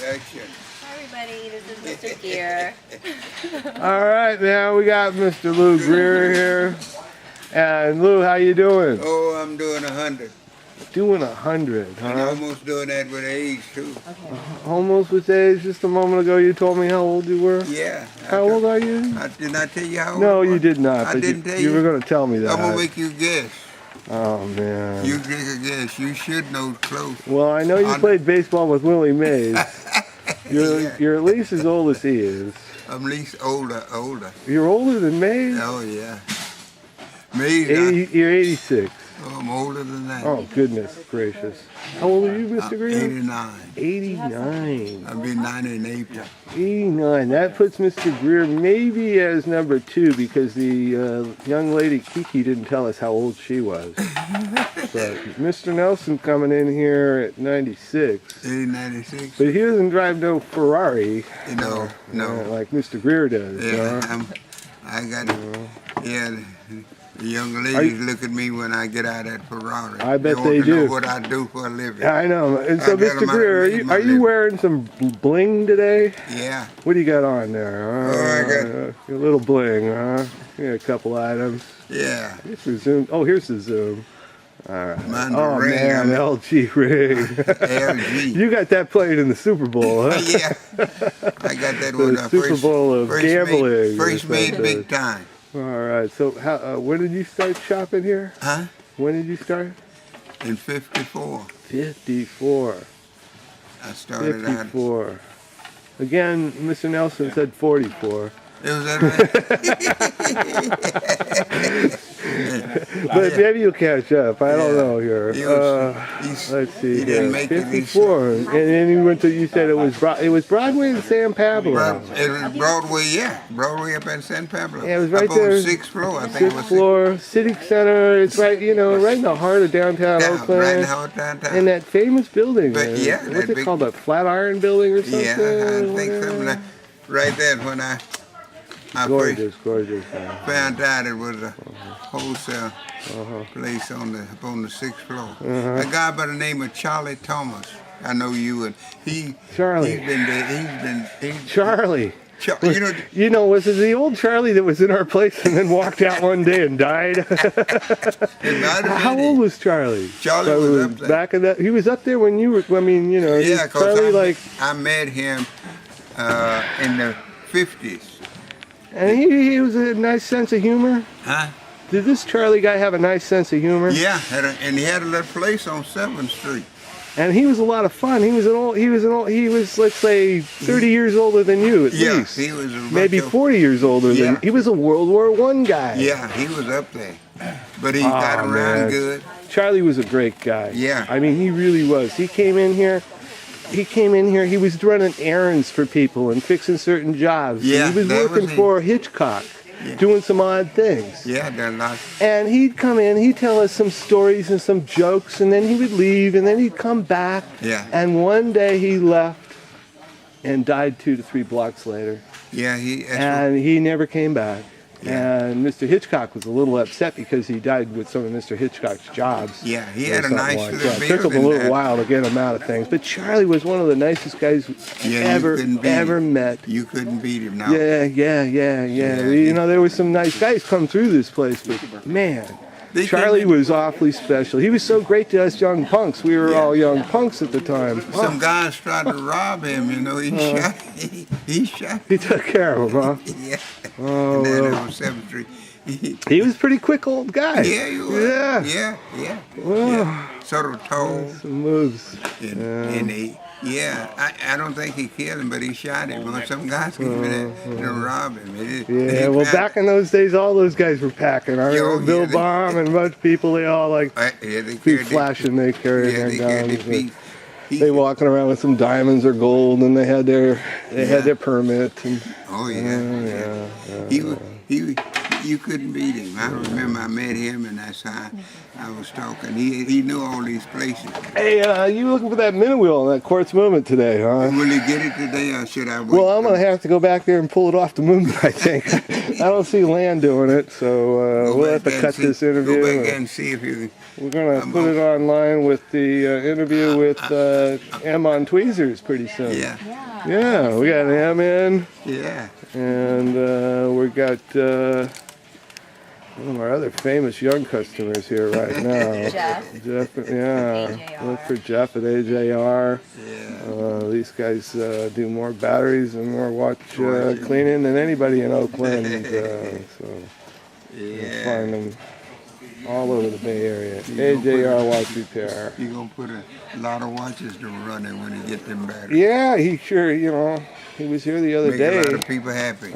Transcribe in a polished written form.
Action. Hi everybody, this is Mr.Greer. All right, now we got Mr. Lou Greer here. And Lou, how you doing? Oh, I'm doing 100. Doing 100, And huh? almost doing that with age, too. Okay. Almost with age. Just a moment ago you told me how old you were. Yeah. How old are you? Did not tell you how old No, I was? you did not. I But didn't tell you you. were going to tell me that. I'm going to make you guess. Oh, man. You take a guess. You should know close. Well, I know you played baseball with Willie Mays. Yeah. You're at least as old as he is. I'm at least older. You're older than Mays? Oh, yeah. Mays, You're 86. oh, I'm older than that. Oh, goodness gracious. How old are you, Mr. Greer? 89. 89. I'll be 90 in April. 89. That puts Mr. Greer maybe as number 2 because the young lady Kiki didn't tell us how old she was. But Mr. Nelson coming in here at 96. 96. But he doesn't drive no Ferrari. No. Like Mr. Greer does. Yeah, I got yeah. The young ladies look at me when I get out at Ferrari. I bet they want they to do. know what I do for a living. I know. And so, I got Mr. 'em out Greer, of are you wearing some bling today? Yeah. What do you got on there? I A little bling, huh? Yeah, a couple items. Yeah. Here's the zoom. Oh, here's the zoom. All right. Mine's Oh, a ring. man, LG ring. LG. You got that playing in the Super Bowl, huh? Yeah. I got that The one. Super Bowl of gambling. First made big time. All right. So, when did you start shopping here? Huh? When did you start? In 54. 54. I started out. 54. Again, Mr. Nelson said 44. It was that But maybe you'll catch up. I don't know here. Let's see. He didn't make it. 54. And then you went to. You said it was Broadway and San Pablo. It was Broadway, yeah. Broadway up in San Pablo. Yeah, it was right up there. on the 6th floor, I think it was. 6th floor, Civic Center. It's right, right in the heart of downtown Oakland. Right in the heart of downtown. And that famous building. But, yeah, what's that it big- called? A Flatiron Building or something? Yeah, I think something like right there when I Gorgeous. found out it was a wholesale place on the 6th floor. A guy by the name of Charlie Thomas. I know you and Charlie. He's been there. Charlie. You know, Was it the old Charlie that was in our place and then walked out one day and died? How old was Charlie? Charlie was up there. Back in that, he was up there when you were. I mean, Yeah, Charlie I met him in the 50s. And he was a nice sense of humor. Huh? Did this Charlie guy have a nice sense of humor? Yeah, and he had a little place on 7th Street. And he was a lot of fun. He was let's say 30 years older than you at least. He was maybe 40 years older than you. He was a World War I guy. Yeah, he was up there. But he got around good. Charlie was a great guy. Yeah. I mean, he really was. He came in here, he was running errands for people and fixing certain jobs. Yeah, He was working for Hitchcock, doing some odd things. Yeah, they're not. And he'd come in, he'd tell us some stories and some jokes, and then he would leave, and then he'd come back. Yeah. And one day he left and died 2 to 3 blocks later. Yeah, he never came back. Yeah. And Mr. Hitchcock was a little upset because he died with some of Mr. Hitchcock's jobs. Yeah, he had a nice little building. It took him a little while to get him out of things. But Charlie was one of the nicest guys ever met. You couldn't beat him now. Yeah. There was some nice guys come through this place, but man, Charlie was awfully special. He was so great to us young punks. We were all young punks at the time. Some guys tried to rob him, he shot. He took care of him, huh? Yeah. Oh, and then well. on 7th Street. He was a pretty quick old guy. Yeah, he was. Yeah. Well, sort of tall. Some moves. I don't think he killed him, but he shot him. Some guys came in to rob him. Well, back in those days, all those guys were packing. I remember Bill Baum and a bunch of people, they all be flashing, they carried their guns. They walking around with some diamonds or gold, and they had their permit. And, You couldn't beat him. I remember I met him, and that's how I was talking. He knew all these places. Hey, you looking for that minute wheel on that quartz movement today, huh? Will he get it today, or should I wait? Well, I'm going to have to go back there and pull it off the movement, I think. I don't see Land doing it, so we'll have to cut this interview. Go back and see if you. We're going to put it online with the interview with M on Tweezers pretty soon. Yeah. Yeah, we got an M in, Yeah. and we got one of our other famous young customers here right now. Jeff. Yeah. AJR. Look for Jeff at AJR. Yeah. These guys do more batteries and more watch cleaning than anybody in Oakland. So you'll find them all over the Bay Area. AJR Watch Repair. You're going to put a lot of watches to run it when you get them batteries. Yeah, he sure, he was here the other Make day. a lot of people happy.